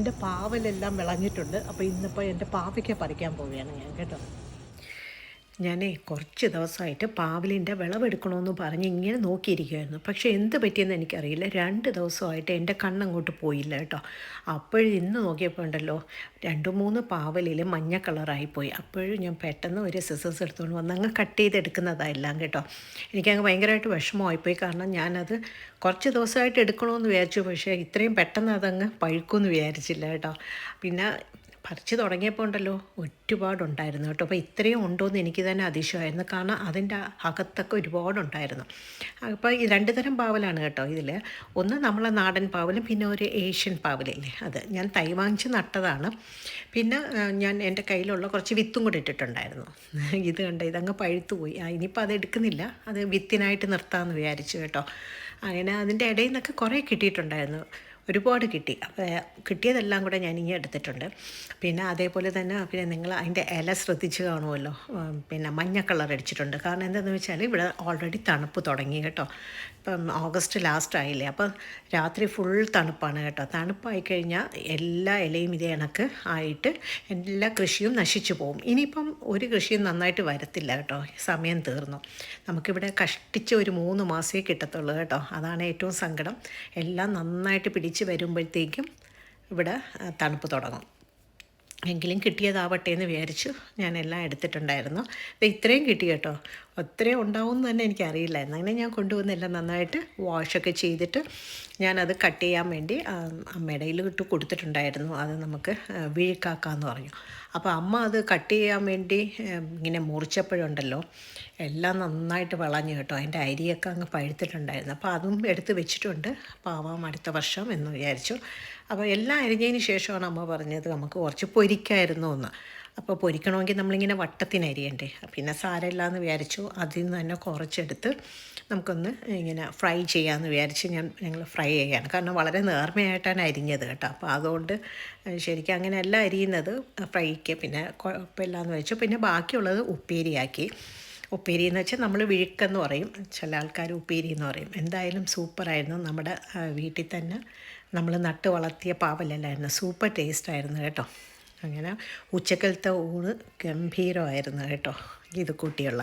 എൻ്റെ പാവലെല്ലാം വിളഞ്ഞിട്ടുണ്ട്. അപ്പോൾ ഇന്നിപ്പോൾ എൻ്റെ പാവയ്ക്ക പറിക്കാൻ പോവുകയാണ് ഞാൻ കേട്ടോ. ഞാനേ കുറച്ച് ദിവസമായിട്ട് പാവലിൻ്റെ വിളവെടുക്കണമെന്ന് പറഞ്ഞ് ഇങ്ങനെ നോക്കിയിരിക്കുമായിരുന്നു. പക്ഷേ എന്ത് പറ്റിയെന്ന് എനിക്കറിയില്ല. 2 ദിവസമായിട്ട് എൻ്റെ കണ്ണങ്ങോട്ട് പോയില്ല കേട്ടോ. അപ്പോഴും ഇന്ന് നോക്കിയപ്പോൾ ഉണ്ടല്ലോ 2-3 പാവലിൽ മഞ്ഞ കളറായിപ്പോയി. അപ്പോഴും ഞാൻ പെട്ടെന്ന് ഒരു സിസേഴ്സ് എടുത്തുകൊണ്ട് വന്ന് അങ്ങ് കട്ട് ചെയ്തെടുക്കുന്നതാണ് എല്ലാം കേട്ടോ. എനിക്കങ്ങ് ഭയങ്കരമായിട്ട് വിഷമമായിപ്പോയി. കാരണം ഞാനത് കുറച്ച് ദിവസമായിട്ട് എടുക്കണമെന്ന് വിചാരിച്ചു. പക്ഷേ ഇത്രയും പെട്ടെന്ന് അതങ്ങ് പഴുക്കുമെന്ന് വിചാരിച്ചില്ല കേട്ടോ. പിന്നെ പറിച്ച് തുടങ്ങിയപ്പോൾ ഉണ്ടല്ലോ ഒരുപാടുണ്ടായിരുന്നു കേട്ടോ. അപ്പോൾ ഇത്രയും ഉണ്ടോയെന്ന് എനിക്ക് തന്നെ അതിശയമായിരുന്നു. കാരണം അതിൻ്റെ അകത്തൊക്കെ ഒരുപാടുണ്ടായിരുന്നു. അപ്പോൾ ഈ 2 തരം പാവലാണ് കേട്ടോ ഇതിൽ. ഒന്ന് നമ്മളെ നാടൻ പാവലും പിന്നെ ഒരു ഏഷ്യൻ പാവലില്ലേ അത്. ഞാൻ തൈ വാങ്ങിച്ച് നട്ടതാണ്. പിന്നെ ഞാൻ എൻ്റെ കയ്യിലുള്ള കുറച്ച് വിത്തും കൂടി ഇട്ടിട്ടുണ്ടായിരുന്നു. ഇത് കണ്ട ഇതങ്ങ് പഴുത്തു പോയി. ഇനിയിപ്പോൾ അത് എടുക്കുന്നില്ല, അത് വിത്തിനായിട്ട് നിർത്താമെന്ന് വിചാരിച്ചു കേട്ടോ. അങ്ങനെ അതിൻ്റെ ഇടയിൽ നിന്നൊക്കെ കുറേ കിട്ടിയിട്ടുണ്ടായിരുന്നു, ഒരുപാട് കിട്ടി. അപ്പോൾ കിട്ടിയതെല്ലാം കൂടെ ഞാനിങ്ങനെ എടുത്തിട്ടുണ്ട്. പിന്നെ അതേപോലെ തന്നെ പിന്നെ നിങ്ങൾ അതിൻ്റെ ഇല ശ്രദ്ധിച്ച് കാണുമല്ലോ, പിന്നെ മഞ്ഞ കളർ അടിച്ചിട്ടുണ്ട്. കാരണം എന്താണെന്ന് വെച്ചാൽ ഇവിടെ ഓൾറെഡി തണുപ്പ് തുടങ്ങി കേട്ടോ. ഇപ്പം ഓഗസ്റ്റ് ലാസ്റ്റ് ആയില്ലേ, അപ്പം രാത്രി ഫുൾ തണുപ്പാണ് കേട്ടോ. തണുപ്പായി കഴിഞ്ഞാൽ എല്ലാ ഇലയും ഇതേ കണക്ക് ആയിട്ട് എല്ലാ കൃഷിയും നശിച്ചു പോകും. ഇനിയിപ്പം ഒരു കൃഷിയും നന്നായിട്ട് വരത്തില്ല കേട്ടോ, സമയം തീർന്നു. നമുക്കിവിടെ കഷ്ടിച്ച് ഒരു 3 മാസമേ കിട്ടത്തുള്ളൂ കേട്ടോ. അതാണ് ഏറ്റവും സങ്കടം. എല്ലാം നന്നായിട്ട് പിടിച്ച് വരുമ്പോഴത്തേക്കും ഇവിടെ തണുപ്പ് തുടങ്ങും. എങ്കിലും കിട്ടിയതാവട്ടെ എന്ന് വിചാരിച്ചു ഞാനെല്ലാം എടുത്തിട്ടുണ്ടായിരുന്നു. ഇത്രയും കിട്ടി കേട്ടോ. ഒത്തിരി ഉണ്ടാവുമെന്ന് തന്നെ എനിക്കറിയില്ലായിരുന്നു. അങ്ങനെ ഞാൻ കൊണ്ടുവന്നെല്ലാം നന്നായിട്ട് വാഷൊക്കെ ചെയ്തിട്ട് ഞാനത് കട്ട് ചെയ്യാൻ വേണ്ടി അമ്മയുടെ കയ്യിൽ ഇട്ട് കൊടുത്തിട്ടുണ്ടായിരുന്നു. അത് നമുക്ക് വിഴുക്കാക്കാമെന്ന് പറഞ്ഞു. അപ്പോൾ അമ്മ അത് കട്ട് ചെയ്യാൻ വേണ്ടി ഇങ്ങനെ മുറിച്ചപ്പോഴുണ്ടല്ലോ എല്ലാം നന്നായിട്ട് വിളഞ്ഞു കേട്ടോ. അതിൻ്റെ അരിയൊക്കെ അങ്ങ് പഴുത്തിട്ടുണ്ടായിരുന്നു. അപ്പോൾ അതും എടുത്ത് വെച്ചിട്ടുണ്ട്, പാവാം അടുത്ത വർഷം എന്ന് വിചാരിച്ചു. അപ്പോൾ എല്ലാം അരിഞ്ഞതിന് ശേഷമാണ് അമ്മ പറഞ്ഞത് നമുക്ക് കുറച്ച് പൊരിക്കായിരുന്നു എന്ന്. അപ്പോൾ പൊരിക്കണമെങ്കിൽ നമ്മളിങ്ങനെ വട്ടത്തിന് അരിയണ്ടേ. പിന്നെ സാരമില്ല എന്ന് വിചാരിച്ചു. അതിൽ നിന്ന് തന്നെ കുറച്ചെടുത്ത് നമുക്കൊന്ന് ഇങ്ങനെ ഫ്രൈ ചെയ്യാമെന്ന് വിചാരിച്ച് ഞങ്ങൾ ഫ്രൈ ചെയ്യുകയാണ്. കാരണം വളരെ നേർമയായിട്ടാണ് അരിഞ്ഞത് കേട്ടോ. അപ്പോൾ അതുകൊണ്ട് ശരിക്കും അങ്ങനെയല്ല അരിയുന്നത് ഫ്രൈക്ക്. പിന്നെ കുഴപ്പമില്ലാന്ന് വെച്ചു. പിന്നെ ബാക്കിയുള്ളത് ഉപ്പേരിയാക്കി. ഉപ്പേരി എന്ന് വെച്ചാൽ നമ്മൾ വിഴുക്കെന്ന് പറയും, ചില ആൾക്കാർ ഉപ്പേരി എന്ന് പറയും. എന്തായാലും സൂപ്പറായിരുന്നു. നമ്മുടെ വീട്ടിൽ തന്നെ നമ്മൾ നട്ട് വളർത്തിയ പാവലല്ലായിരുന്നു. സൂപ്പർ ടേസ്റ്റായിരുന്നു കേട്ടോ. അങ്ങനെ ഉച്ചക്കലത്തെ ഊണ് ഗംഭീരമായിരുന്നു കേട്ടോ ഇത് കൂട്ടിയുള്ള.